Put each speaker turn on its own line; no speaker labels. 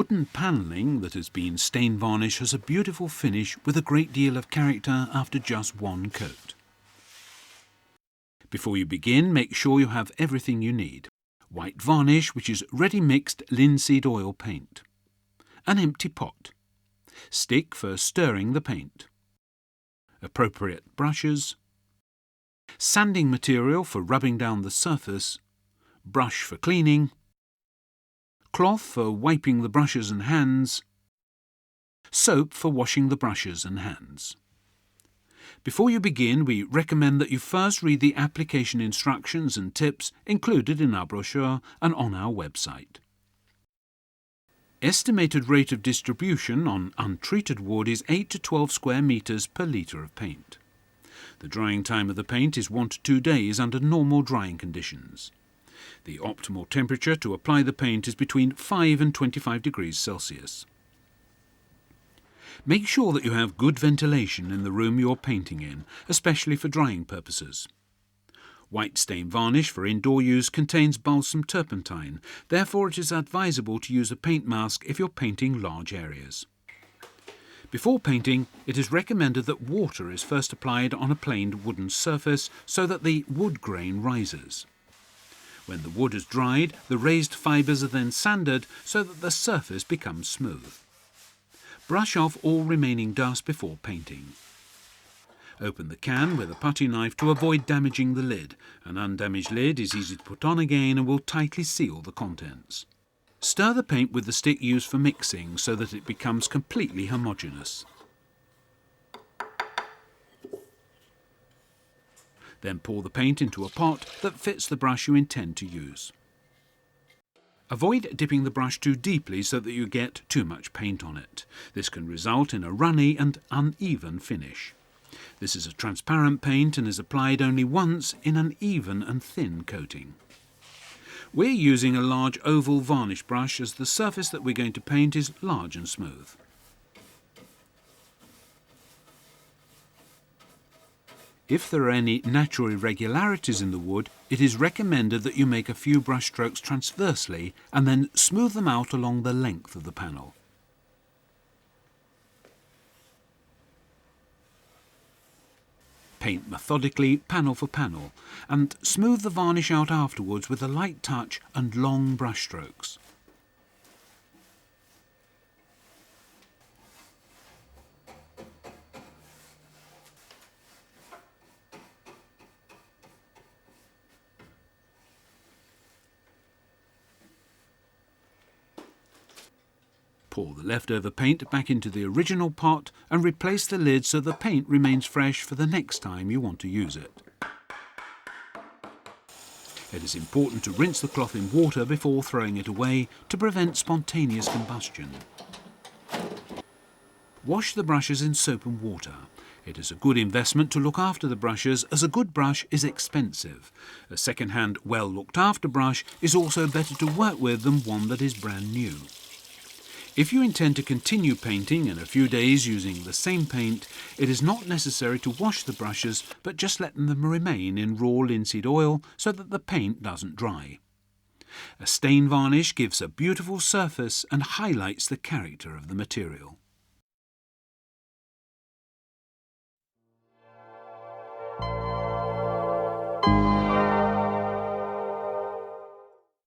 Wooden panelling that has been stain varnished has a beautiful finish with a great deal of character after just one coat. Before you begin, make sure you have everything you need. White varnish, which is ready mixed linseed oil paint. An empty pot. Stick for stirring the paint. Appropriate brushes. Sanding material for rubbing down the surface. Brush for cleaning. Cloth for wiping the brushes and hands. Soap for washing the brushes and hands. Before you begin, we recommend that you first read the application instructions and tips included in our brochure and on our website. Estimated rate of distribution on untreated wood is 8 to 12 square metres per litre of paint. The drying time of the paint is 1 to 2 days under normal drying conditions. The optimal temperature to apply the paint is between 5 and 25 degrees Celsius. Make sure that you have good ventilation in the room you're painting in, especially for drying purposes. White stain varnish for indoor use contains balsam turpentine, therefore it is advisable to use a paint mask if you're painting large areas. Before painting, it is recommended that water is first applied on a planed wooden surface so that the wood grain rises. When the wood is dried, the raised fibres are then sanded so that the surface becomes smooth. Brush off all remaining dust before painting. Open the can with a putty knife to avoid damaging the lid. An undamaged lid is easy to put on again and will tightly seal the contents. Stir the paint with the stick used for mixing so that it becomes completely homogeneous. Then pour the paint into a pot that fits the brush you intend to use. Avoid dipping the brush too deeply so that you get too much paint on it. This can result in a runny and uneven finish. This is a transparent paint and is applied only once in an even and thin coating. We're using a large oval varnish brush as the surface that we're going to paint is large and smooth. If there are any natural irregularities in the wood, it is recommended that you make a few brush strokes transversely and then smooth them out along the length of the panel. Paint methodically, panel for panel, and smooth the varnish out afterwards with a light touch and long brush strokes. Pour the leftover paint back into the original pot and replace the lid so the paint remains fresh for the next time you want to use it. It is important to rinse the cloth in water before throwing it away to prevent spontaneous combustion. Wash the brushes in soap and water. It is a good investment to look after the brushes as a good brush is expensive. A second-hand, well-looked-after brush is also better to work with than one that is brand new. If you intend to continue painting in a few days using the same paint, it is not necessary to wash the brushes, but just let them remain in raw linseed oil so that the paint doesn't dry. A stain varnish gives a beautiful surface and highlights the character of the material.